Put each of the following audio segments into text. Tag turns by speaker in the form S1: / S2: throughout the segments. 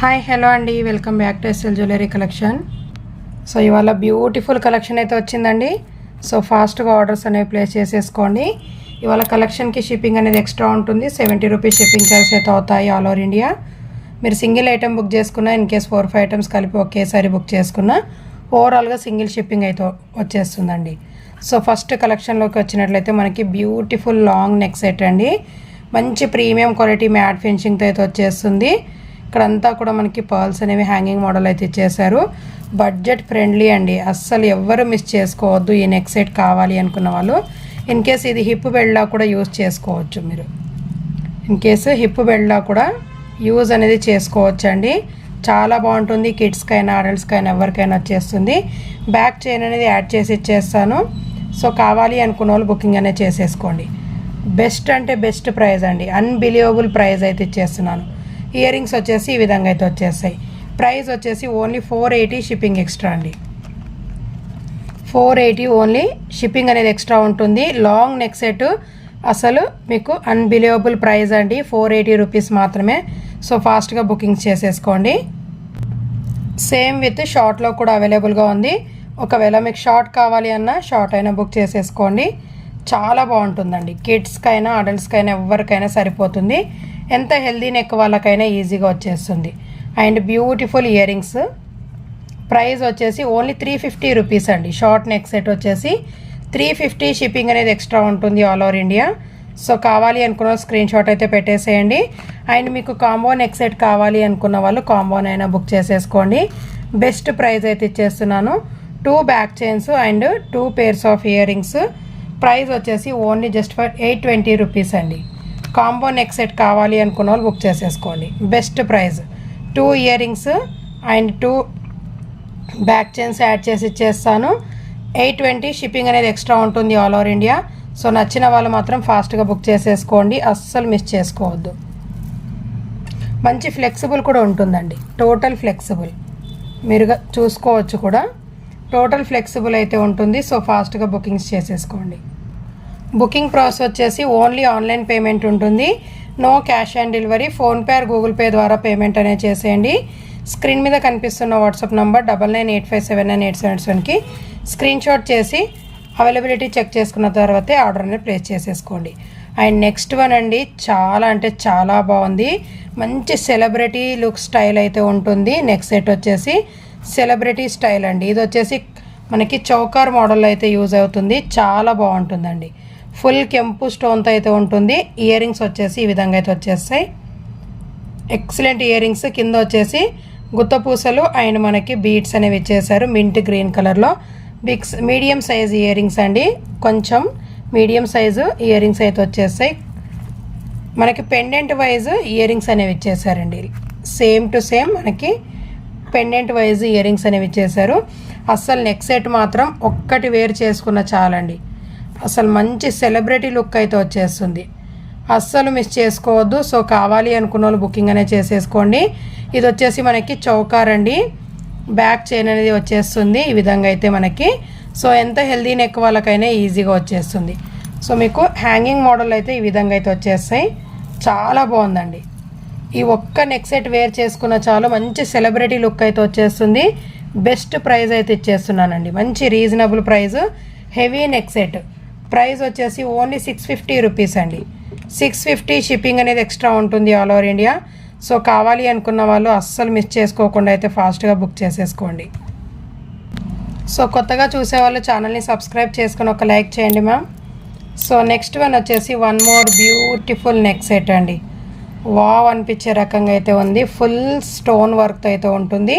S1: Hi hello అండి, welcome back to SL jewellery collection. So ఇవాళ beautiful collection అయితే వచ్చిందండి. సో ఫాస్ట్గా ఆర్డర్స్ అనేవి ప్లేస్ చేసేసుకోండి. ఇవాళ కలెక్షన్కి షిప్పింగ్ అనేది ఎక్స్ట్రా ఉంటుంది. 70 రూపీస్ షిప్పింగ్ చార్జెస్ అయితే అవుతాయి ఆల్ ఓవర్ ఇండియా. మీరు సింగిల్ ఐటమ్ బుక్ చేసుకున్నా, ఇన్ కేస్ 4-5 ఐటమ్స్ కలిపి ఒకేసారి బుక్ చేసుకున్నా ఓవరాల్గా సింగిల్ షిప్పింగ్ అయితే వచ్చేస్తుందండి. సో ఫస్ట్ కలెక్షన్లోకి వచ్చినట్లయితే మనకి బ్యూటిఫుల్ లాంగ్ నెక్ సెట్ అండి. మంచి ప్రీమియం క్వాలిటీ మ్యాట్ ఫినిషింగ్తో అయితే వచ్చేస్తుంది. ఇక్కడంతా కూడా మనకి పర్ల్స్ అనేవి హ్యాంగింగ్ మోడల్ అయితే ఇచ్చేసారు. బడ్జెట్ ఫ్రెండ్లీ అండి, అస్సలు ఎవ్వరు మిస్ చేసుకోవద్దు. ఈ నెక్ సెట్ కావాలి అనుకున్న వాళ్ళు ఇన్ కేస్ ఇది హిప్ బెల్ట్లా కూడా యూజ్ చేసుకోవచ్చు. మీరు ఇన్ కేసు హిప్ బెల్ట్లా కూడా యూజ్ అనేది చేసుకోవచ్చు అండి. చాలా బాగుంటుంది. కిడ్స్కైనా అడల్ట్స్కైనా ఎవరికైనా వచ్చేస్తుంది. బ్యాక్ చైన్ అనేది యాడ్ చేసి ఇచ్చేస్తాను. సో కావాలి అనుకున్న వాళ్ళు బుకింగ్ అనేది చేసేసుకోండి. బెస్ట్ అంటే బెస్ట్ ప్రైస్ అండి, అన్బిలీవబుల్ ప్రైస్ అయితే ఇచ్చేస్తున్నాను. ఇయర్ రింగ్స్ వచ్చేసి ఈ విధంగా అయితే వచ్చేస్తాయి. ప్రైస్ వచ్చేసి ఓన్లీ 480 షిప్పింగ్ ఎక్స్ట్రా అండి. 480 ఓన్లీ షిప్పింగ్ అనేది ఎక్స్ట్రా ఉంటుంది. లాంగ్ నెక్ సెట్ అసలు మీకు అన్బిలీవబుల్ ప్రైస్ అండి, 480 రూపీస్ మాత్రమే. సో ఫాస్ట్గా బుకింగ్స్ చేసేసుకోండి. సేమ్ విత్ షార్ట్లో కూడా అవైలబుల్గా ఉంది. ఒకవేళ మీకు షార్ట్ కావాలి అన్నా షార్ట్ అయినా బుక్ చేసేసుకోండి. చాలా బాగుంటుందండి. కిడ్స్కైనా అడల్ట్స్కైనా ఎవరికైనా సరిపోతుంది. ఎంత హెల్దీ నెక్ వాళ్ళకైనా ఈజీగా వచ్చేస్తుంది. And beautiful ear rings. Price వచ్చేసి ఓన్లీ 350 రూపీస్ అండి. షార్ట్ నెక్ సెట్ వచ్చేసి 350 షిప్పింగ్ అనేది ఎక్స్ట్రా ఉంటుంది ఆల్ ఓవర్ ఇండియా. సో కావాలి అనుకున్న స్క్రీన్ షాట్ అయితే పెట్టేసేయండి. అండ్ మీకు కాంబో నెక్ సెట్ కావాలి అనుకున్న వాళ్ళు కాంబోనైనా బుక్ చేసేసుకోండి. బెస్ట్ ప్రైస్ అయితే ఇచ్చేస్తున్నాను. 2 back chains and 2 pairs of ear rings. Price వచ్చేసి ఓన్లీ జస్ట్ ఫర్ 820 రూపీస్ అండి. కాంబో నెక్ సెట్ కావాలి అనుకున్న వాళ్ళు బుక్ చేసేసుకోండి. Best price. 2 ear rings and 2 back chains add చేసి ఇచ్చేస్తాను. 820 షిప్పింగ్ అనేది ఎక్స్ట్రా ఉంటుంది ఆల్ ఓవర్ ఇండియా. సో నచ్చిన వాళ్ళు మాత్రం ఫాస్ట్గా బుక్ చేసేసుకోండి, అస్సలు మిస్ చేసుకోవద్దు. మంచి ఫ్లెక్సిబుల్ కూడా ఉంటుందండి, టోటల్ ఫ్లెక్సిబుల్. మీరుగా చూసుకోవచ్చు కూడా, టోటల్ ఫ్లెక్సిబుల్ అయితే ఉంటుంది. సో ఫాస్ట్గా బుకింగ్స్ చేసేసుకోండి. బుకింగ్ ప్రాసెస్ వచ్చేసి ఓన్లీ ఆన్లైన్ పేమెంట్ ఉంటుంది. No cash on delivery. PhonePe or Google pay ద్వారా పేమెంట్ అనేది చేసేయండి. స్క్రీన్ మీద కనిపిస్తున్న వాట్సాప్ నంబర్ 9985799877కి స్క్రీన్ షాట్ చేసి అవైలబిలిటీ చెక్ చేసుకున్న తర్వాతే ఆర్డర్ అనేది ప్లేస్ చేసేసుకోండి. అండ్ నెక్స్ట్ వన్ అండి, చాలా అంటే చాలా బాగుంది. మంచి సెలబ్రిటీ లుక్ స్టైల్ అయితే ఉంటుంది. నెక్స్ట్ సెట్ వచ్చేసి సెలబ్రిటీ స్టైల్ అండి. ఇది వచ్చేసి మనకి చౌకార్ మోడల్ అయితే యూజ్ అవుతుంది. చాలా బాగుంటుందండి. ఫుల్ కెంపు స్టోన్తో అయితే ఉంటుంది. ఇయర్ రింగ్స్ వచ్చేసి ఈ విధంగా అయితే వచ్చేస్తాయి. Excellent ear rings. కింద వచ్చేసి గుత్తపూసలు అండ్ మనకి బీడ్స్ అనేవి ఇచ్చేసారు మింట్ గ్రీన్ కలర్లో. మీడియం సైజ్ ఇయర్ రింగ్స్ అండి, కొంచెం మీడియం సైజు ఇయర్ రింగ్స్ అయితే వచ్చేస్తాయి. మనకి పెండెంట్ వైజ్ ఇయర్ రింగ్స్ అనేవి ఇచ్చేసారండి. సేమ్ టు సేమ్ మనకి పెండెంట్ వైజ్ ఇయర్ రింగ్స్ అనేవి ఇచ్చేసారు. అస్సలు నెక్ సెట్ మాత్రం ఒక్కటి వేర్ చేసుకున్న చాలండి, అసలు మంచి సెలబ్రిటీ లుక్ అయితే వచ్చేస్తుంది. అస్సలు మిస్ చేసుకోవద్దు. సో కావాలి అనుకున్న వాళ్ళు బుకింగ్ అనేది చేసేసుకోండి. ఇది వచ్చేసి మనకి చౌకార్ అండి. బ్యాక్ చైన్ అనేది వచ్చేస్తుంది ఈ విధంగా అయితే మనకి. సో ఎంత హెల్దీ నెక్ వాళ్ళకైనా ఈజీగా వచ్చేస్తుంది. సో మీకు హ్యాంగింగ్ మోడల్ అయితే ఈ విధంగా అయితే వచ్చేస్తాయి. చాలా బాగుందండి. ఈ ఒక్క నెక్ సెట్ వేర్ చేసుకున్న చాలు, మంచి సెలబ్రిటీ లుక్ అయితే వచ్చేస్తుంది. బెస్ట్ ప్రైస్ అయితే ఇచ్చేస్తున్నానండి, మంచి reasonable price. Heavy neck set price వచ్చేసి ఓన్లీ 650 రూపీస్ అండి. 650 షిప్పింగ్ అనేది ఎక్స్ట్రా ఉంటుంది ఆల్ ఓవర్ ఇండియా. సో కావాలి అనుకున్న వాళ్ళు అస్సలు మిస్ చేసుకోకుండా అయితే ఫాస్ట్గా బుక్ చేసేసుకోండి. సో కొత్తగా చూసేవాళ్ళు ఛానల్ని సబ్స్క్రైబ్ చేసుకుని ఒక లైక్ చేయండి మ్యామ్. సో నెక్స్ట్ వన్ వచ్చేసి one more beautiful neck set అండి. వావ్ అనిపించే రకంగా అయితే ఉంది. ఫుల్ స్టోన్ వర్క్తో అయితే ఉంటుంది.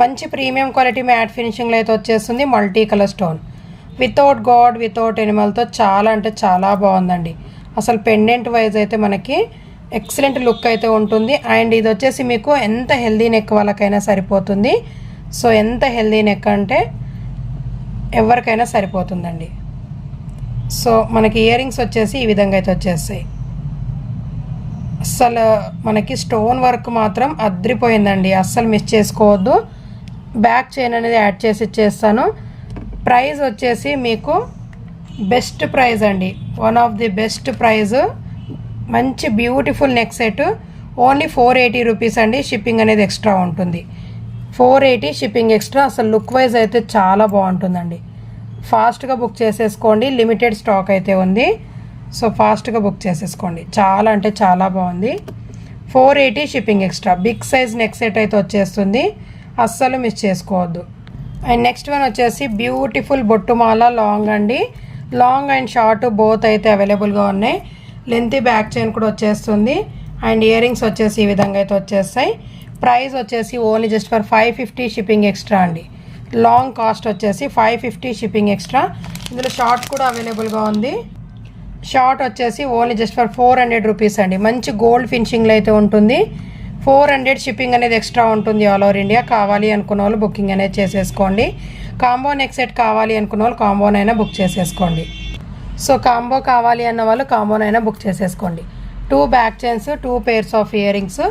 S1: మంచి ప్రీమియం క్వాలిటీ మ్యాట్ ఫినిషింగ్లో అయితే వచ్చేస్తుంది. Multi colour stone without god without ఎనిమల్తో చాలా అంటే చాలా బాగుందండి. అసలు పెండెంట్ వైజ్ అయితే మనకి ఎక్సలెంట్ లుక్ అయితే ఉంటుంది. అండ్ ఇది వచ్చేసి మీకు ఎంత హెల్దీ నెక్ వాళ్ళకైనా సరిపోతుంది. సో ఎంత హెల్దీ నెక్ అంటే ఎవరికైనా సరిపోతుందండి. సో మనకి ఇయర్ రింగ్స్ వచ్చేసి ఈ విధంగా అయితే వచ్చేస్తాయి. అస్సలు మనకి స్టోన్ వర్క్ మాత్రం అద్రిపోయిందండి, అస్సలు మిస్ చేసుకోవద్దు. బ్యాక్ చైన్ అనేది యాడ్ చేసి ఇచ్చేస్తాను. ప్రైస్ వచ్చేసి మీకు బెస్ట్ ప్రైస్ అండి, one of the best price. మంచి beautiful neck set only 480 rupees అండి. షిప్పింగ్ అనేది ఎక్స్ట్రా ఉంటుంది. 480 షిప్పింగ్ ఎక్స్ట్రా. అసలు లుక్ వైజ్ అయితే చాలా బాగుంటుందండి. ఫాస్ట్గా బుక్ చేసేసుకోండి. లిమిటెడ్ స్టాక్ అయితే ఉంది. సో ఫాస్ట్గా బుక్ చేసేసుకోండి. చాలా అంటే చాలా బాగుంది. 480 shipping extra. Big size neck set అయితే వచ్చేస్తుంది. అస్సలు మిస్ చేసుకోవద్దు. అండ్ నెక్స్ట్ వన్ వచ్చేసి బ్యూటిఫుల్ బొట్టుమాల లాంగ్ అండి. లాంగ్ అండ్ షార్ట్ బోత్ అయితే అవైలబుల్గా ఉన్నాయి. లెంతీ బ్యాక్ చైన్ కూడా వచ్చేస్తుంది. అండ్ ఇయర్ రింగ్స్ వచ్చేసి ఈ విధంగా అయితే వచ్చేస్తాయి. ప్రైస్ వచ్చేసి only just for 550 shipping extra అండి. లాంగ్ కాస్ట్ వచ్చేసి 550 షిప్పింగ్ ఎక్స్ట్రా. ఇందులో షార్ట్ కూడా అవైలబుల్గా ఉంది. షార్ట్ వచ్చేసి ఓన్లీ జస్ట్ ఫర్ 400 రూపీస్ అండి. మంచి గోల్డ్ ఫినిషింగ్లో అయితే ఉంటుంది. 400 షిప్పింగ్ అనేది ఎక్స్ట్రా ఉంటుంది ఆల్ ఓవర్ ఇండియా. కావాలి అనుకున్న వాళ్ళు బుకింగ్ అనేది చేసేసుకోండి. కాంబో నెక్ సెట్ కావాలి అనుకున్న వాళ్ళు కాంబోనైనా బుక్ చేసేసుకోండి. సో కాంబో కావాలి అన్న వాళ్ళు కాంబోనైనా బుక్ చేసేసుకోండి. 2 back chains, 2 pairs of ear rings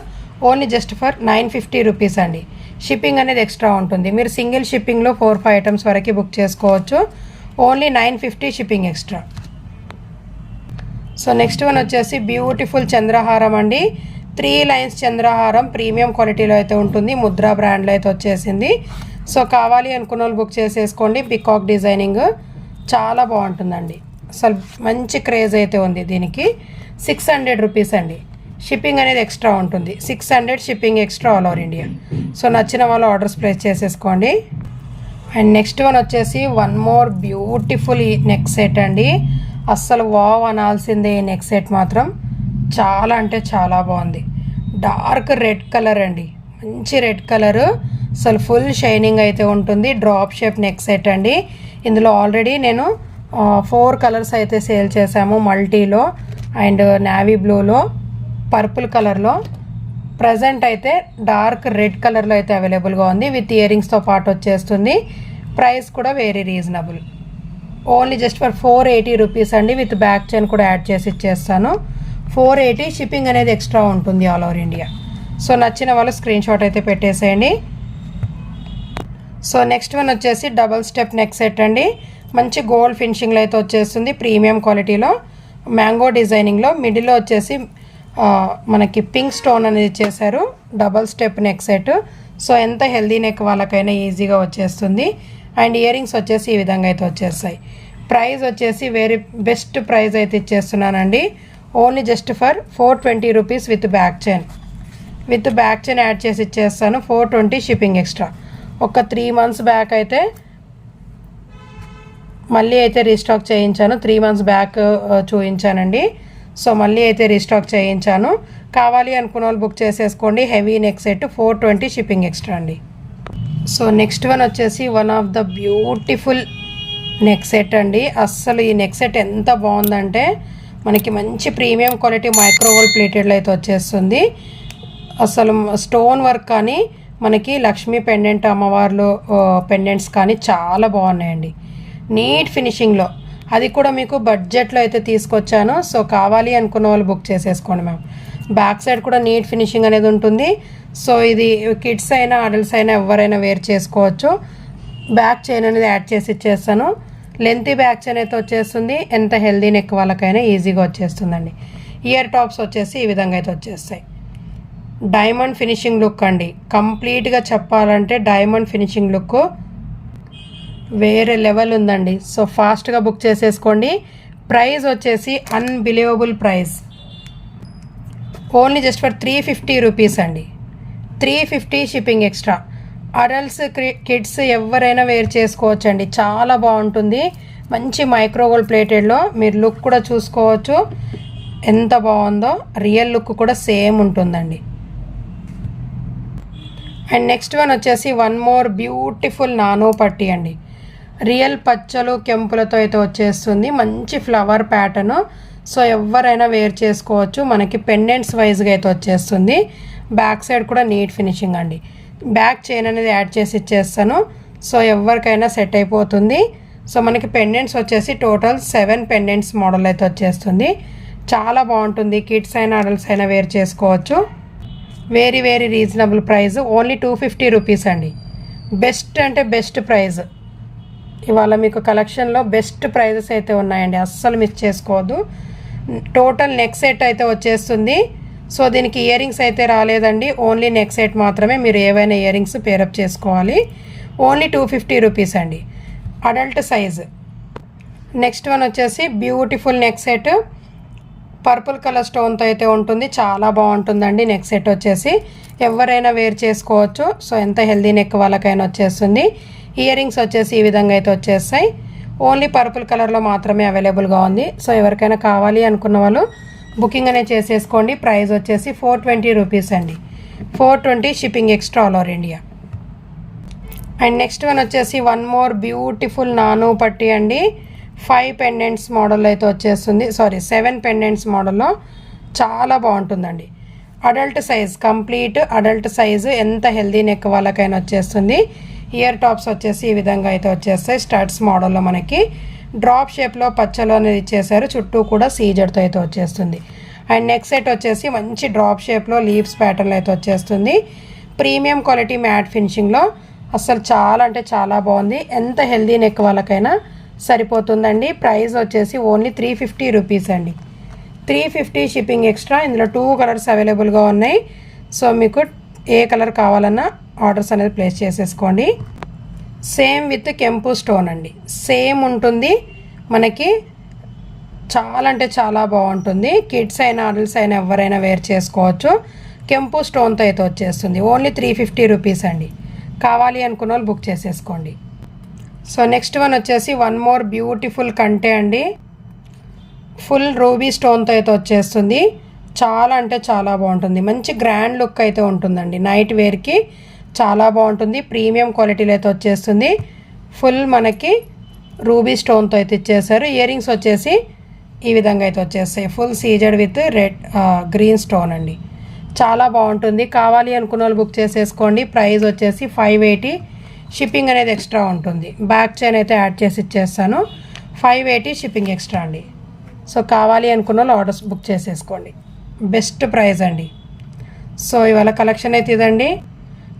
S1: only just for 950 rupees అండి. షిప్పింగ్ అనేది ఎక్స్ట్రా ఉంటుంది. మీరు సింగిల్ షిప్పింగ్లో 4-5 ఐటమ్స్ వరకు బుక్ చేసుకోవచ్చు. Only 950 shipping extra. So next one వచ్చేసి బ్యూటిఫుల్ చంద్రహారం అండి. 3 లైన్స్ చంద్రహారం ప్రీమియం క్వాలిటీలో అయితే ఉంటుంది. ముద్రా బ్రాండ్లో అయితే వచ్చేసింది. సో కావాలి అనుకున్న వాళ్ళు బుక్ చేసేసుకోండి. పికాక్ డిజైనింగ్ చాలా బాగుంటుందండి. అసలు మంచి క్రేజ్ అయితే ఉంది దీనికి. 600 రూపీస్ అండి. షిప్పింగ్ అనేది ఎక్స్ట్రా ఉంటుంది. 600 shipping extra all over India. So నచ్చిన వాళ్ళు ఆర్డర్స్ ప్లేస్ చేసేసుకోండి. అండ్ నెక్స్ట్ వన్ వచ్చేసి one more beautiful neck set అండి. అస్సలు వావ్ అనాల్సిందే. ఈ నెక్ సెట్ మాత్రం చాలా అంటే చాలా బాగుంది. డార్క్ రెడ్ కలర్ అండి. మంచి రెడ్ కలరు. అసలు ఫుల్ షైనింగ్ అయితే ఉంటుంది. డ్రాప్ షేప్ నెక్ సెట్ అండి. ఇందులో ఆల్రెడీ నేను 4 కలర్స్ అయితే సేల్ చేశాము. మల్టీలో అండ్ నేవీ బ్లూలో, పర్పుల్ కలర్లో. ప్రజెంట్ అయితే డార్క్ రెడ్ కలర్లో అయితే అవైలబుల్గా ఉంది. విత్ ఇయర్ రింగ్స్తో పాటు వచ్చేస్తుంది. ప్రైస్ కూడా very reasonable. Only just for 480 rupees అండి. విత్ బ్యాక్ చైన్ కూడా యాడ్ చేసి ఇచ్చేస్తాను. 480 షిప్పింగ్ అనేది ఎక్స్ట్రా ఉంటుంది ఆల్ ఓవర్ ఇండియా. సో నచ్చిన వాళ్ళు స్క్రీన్ షాట్ అయితే పెట్టేసేయండి. సో నెక్స్ట్ వన్ వచ్చేసి డబల్ స్టెప్ నెక్ సెట్ అండి. మంచి గోల్డ్ ఫినిషింగ్లో అయితే వచ్చేస్తుంది. ప్రీమియం క్వాలిటీలో మ్యాంగో డిజైనింగ్లో మిడిల్లో వచ్చేసి మనకి పింక్ స్టోన్ అనేది చేశారు. Double step neck set. So ఎంత హెల్దీ నెక్ వాళ్ళకైనా ఈజీగా వచ్చేస్తుంది. అండ్ ఇయర్ రింగ్స్ వచ్చేసి ఈ విధంగా అయితే వచ్చేస్తాయి. ప్రైస్ వచ్చేసి వెరీ బెస్ట్ ప్రైస్ అయితే ఇచ్చేస్తున్నానండి. Only just for 420 rupees with back chain. With back chain add చేసి ఇచ్చేస్తాను. 420 షిప్పింగ్ ఎక్స్ట్రా. ఒక 3 మంత్స్ బ్యాక్ అయితే మళ్ళీ అయితే రీస్టాక్ చేయించాను. 3 మంత్స్ బ్యాక్ చూపించానండి. సో మళ్ళీ అయితే రీస్టాక్ చేయించాను. కావాలి అనుకున్న వాళ్ళు బుక్ చేసేసుకోండి. Heavy neck set 420 shipping extra అండి. సో నెక్స్ట్ వన్ వచ్చేసి one of the beautiful neck set అండి. అస్సలు ఈ నెక్ సెట్ ఎంత బాగుందంటే మనకి మంచి ప్రీమియం క్వాలిటీ మైక్రోవేవ్ ప్లేటెడ్లో అయితే వచ్చేస్తుంది. అసలు స్టోన్ వర్క్ కానీ మనకి లక్ష్మీ పెండెంట్, అమ్మవార్లు పెండెంట్స్ కానీ చాలా బాగున్నాయండి. నీట్ ఫినిషింగ్లో. అది కూడా మీకు బడ్జెట్లో అయితే తీసుకొచ్చాను. సో కావాలి అనుకున్న వాళ్ళు బుక్ చేసేసుకోండి మ్యామ్. బ్యాక్ సైడ్ కూడా నీట్ ఫినిషింగ్ అనేది ఉంటుంది. సో ఇది కిడ్స్ అయినా అడల్ట్స్ అయినా ఎవరైనా వేర్ చేసుకోవచ్చు. బ్యాక్ చైన్ అనేది యాడ్ చేసి ఇచ్చేస్తాను. లెంతీ బ్యాక్ చైన్ అయితే వచ్చేస్తుంది. ఎంత హెల్దీ నెక్ వాళ్ళకైనా ఈజీగా వచ్చేస్తుందండి. ఇయర్ టాప్స్ వచ్చేసి ఈ విధంగా అయితే వచ్చేస్తాయి. డైమండ్ ఫినిషింగ్ లుక్ అండి. కంప్లీట్గా చెప్పాలంటే డైమండ్ ఫినిషింగ్ లుక్ వేరే లెవెల్ ఉందండి. సో ఫాస్ట్గా బుక్ చేసేసుకోండి. ప్రైస్ వచ్చేసి unbelievable price. Only just for 350 rupees అండి. 350 షిప్పింగ్ ఎక్స్ట్రా. అడల్ట్స్, కిడ్స్ ఎవరైనా వేర్ చేసుకోవచ్చండి. చాలా బాగుంటుంది. మంచి మైక్రోవేవ్ ప్లేటెడ్లో మీరు లుక్ కూడా చూసుకోవచ్చు ఎంత బాగుందో. రియల్ లుక్ కూడా సేమ్ ఉంటుందండి. అండ్ నెక్స్ట్ వన్ వచ్చేసి వన్ మోర్ బ్యూటిఫుల్ నానో పట్టి అండి. రియల్ పచ్చలు కెంపులతో అయితే వచ్చేస్తుంది. మంచి ఫ్లవర్ ప్యాటర్ను. సో ఎవరైనా వేర్ చేసుకోవచ్చు. మనకి పెండెంట్స్ వైజ్గా అయితే వచ్చేస్తుంది. బ్యాక్ సైడ్ కూడా నీట్ ఫినిషింగ్ అండి. బ్యాక్ చైన్ అనేది యాడ్ చేసి ఇచ్చేస్తాను. సో ఎవరికైనా సెట్ అయిపోతుంది. సో మనకి పెండెంట్స్ వచ్చేసి టోటల్ 7 పెండెంట్స్ మోడల్ అయితే వచ్చేస్తుంది. చాలా బాగుంటుంది. కిడ్స్ అయినా అడల్ట్స్ అయినా వేర్ చేసుకోవచ్చు. Very very reasonable price. Only 250 rupees అండి. బెస్ట్ అంటే బెస్ట్ ప్రైస్. ఇవాళ మీకు కలెక్షన్లో బెస్ట్ ప్రైజెస్ అయితే ఉన్నాయండి. అస్సలు మిస్ చేసుకోవద్దు. టోటల్ నెక్ సెట్ అయితే వచ్చేస్తుంది. సో దీనికి ఇయర్ రింగ్స్ అయితే రాలేదండి, ఓన్లీ నెక్ సెట్ మాత్రమే. మీరు ఏవైనా ఇయర్ రింగ్స్ పేరప్ చేసుకోవాలి. ఓన్లీ 250 రూపీస్ అండి, అడల్ట్ సైజ్. నెక్స్ట్ వన్ వచ్చేసి beautiful neck set, purple colour స్టోన్తో అయితే ఉంటుంది. చాలా బాగుంటుందండి నెక్ సెట్ వచ్చేసి. ఎవరైనా వేర్ చేసుకోవచ్చు. సో ఎంత హెల్దీ నెక్ వాళ్ళకైనా వచ్చేస్తుంది. ఇయర్ రింగ్స్ వచ్చేసి ఈ విధంగా అయితే వచ్చేస్తాయి. ఓన్లీ పర్పుల్ కలర్లో మాత్రమే అవైలబుల్గా ఉంది. సో ఎవరికైనా కావాలి అనుకున్న వాళ్ళు బుకింగ్ అనేది చేసేసుకోండి. ప్రైస్ వచ్చేసి 420 రూపీస్ అండి. 420 shipping extra all over India. And next one వచ్చేసి వన్ మోర్ బ్యూటిఫుల్ నాను పట్టి అండి. 5 పెండెంట్స్ మోడల్లో అయితే వచ్చేస్తుంది. 7 పెండెంట్స్ మోడల్లో చాలా బాగుంటుందండి. Adult size, complete adult size. ఎంత హెల్దీ నెక్ వాళ్ళకైనా వచ్చేస్తుంది. ఇయర్ టాప్స్ వచ్చేసి ఈ విధంగా అయితే వచ్చేస్తాయి. స్టడ్స్ మోడల్లో మనకి డ్రాప్ షేప్లో పచ్చలో అనేది ఇచ్చేసారు. చుట్టూ కూడా సీజర్తో అయితే వచ్చేస్తుంది. అండ్ నెక్ సెట్ వచ్చేసి మంచి డ్రాప్ షేప్లో లీవ్స్ ప్యాటర్న్లో అయితే వచ్చేస్తుంది. ప్రీమియం క్వాలిటీ మ్యాట్ ఫినిషింగ్లో అసలు చాలా అంటే చాలా బాగుంది. ఎంత హెల్దీ నెక్ వాళ్ళకైనా సరిపోతుందండి. ప్రైస్ వచ్చేసి ఓన్లీ 350 రూపీస్ అండి. 350 షిప్పింగ్ ఎక్స్ట్రా. ఇందులో 2 కలర్స్ అవైలబుల్గా ఉన్నాయి. సో మీకు ఏ కలర్ కావాలన్నా ఆర్డర్స్ అనేది ప్లేస్ చేసేసుకోండి. సేమ్ విత్ కెంపు స్టోన్ అండి, సేమ్ ఉంటుంది మనకి. చాలా అంటే చాలా బాగుంటుంది. కిడ్స్ అయినా అడల్ట్స్ అయినా ఎవరైనా వేర్ చేసుకోవచ్చు. కెంపు స్టోన్తో అయితే వచ్చేస్తుంది. ఓన్లీ 350 రూపీస్ అండి. కావాలి అనుకున్న వాళ్ళు బుక్ చేసేసుకోండి. సో నెక్స్ట్ వన్ వచ్చేసి వన్ మోర్ బ్యూటిఫుల్ కంటే అండి. ఫుల్ రూబీ స్టోన్తో అయితే వచ్చేస్తుంది. చాలా అంటే చాలా బాగుంటుంది. మంచి గ్రాండ్ లుక్ అయితే ఉంటుందండి. నైట్ వేర్కి చాలా బాగుంటుంది. ప్రీమియం క్వాలిటీలో అయితే వచ్చేస్తుంది. ఫుల్ మనకి రూబీ స్టోన్తో అయితే ఇచ్చేసారు. ఇయర్ రింగ్స్ వచ్చేసి ఈ విధంగా అయితే వచ్చేస్తాయి. Full CZ with green stone అండి. చాలా బాగుంటుంది. కావాలి అనుకున్న వాళ్ళు బుక్ చేసేసుకోండి. ప్రైస్ వచ్చేసి 580. షిప్పింగ్ అనేది ఎక్స్ట్రా ఉంటుంది. బ్యాక్ చైన్ అయితే యాడ్ చేసి ఇచ్చేస్తాను. 580 షిప్పింగ్ ఎక్స్ట్రా అండి. సో కావాలి అనుకున్న వాళ్ళు ఆర్డర్స్ బుక్ చేసేసుకోండి. బెస్ట్ ప్రైస్ అండి. సో ఇవాళ కలెక్షన్ అయితే ఇదండి.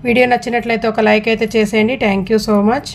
S1: వీడియో నచ్చినట్లయితే ఒక లైక్ అయితే చేసేయండి. Thank you so much.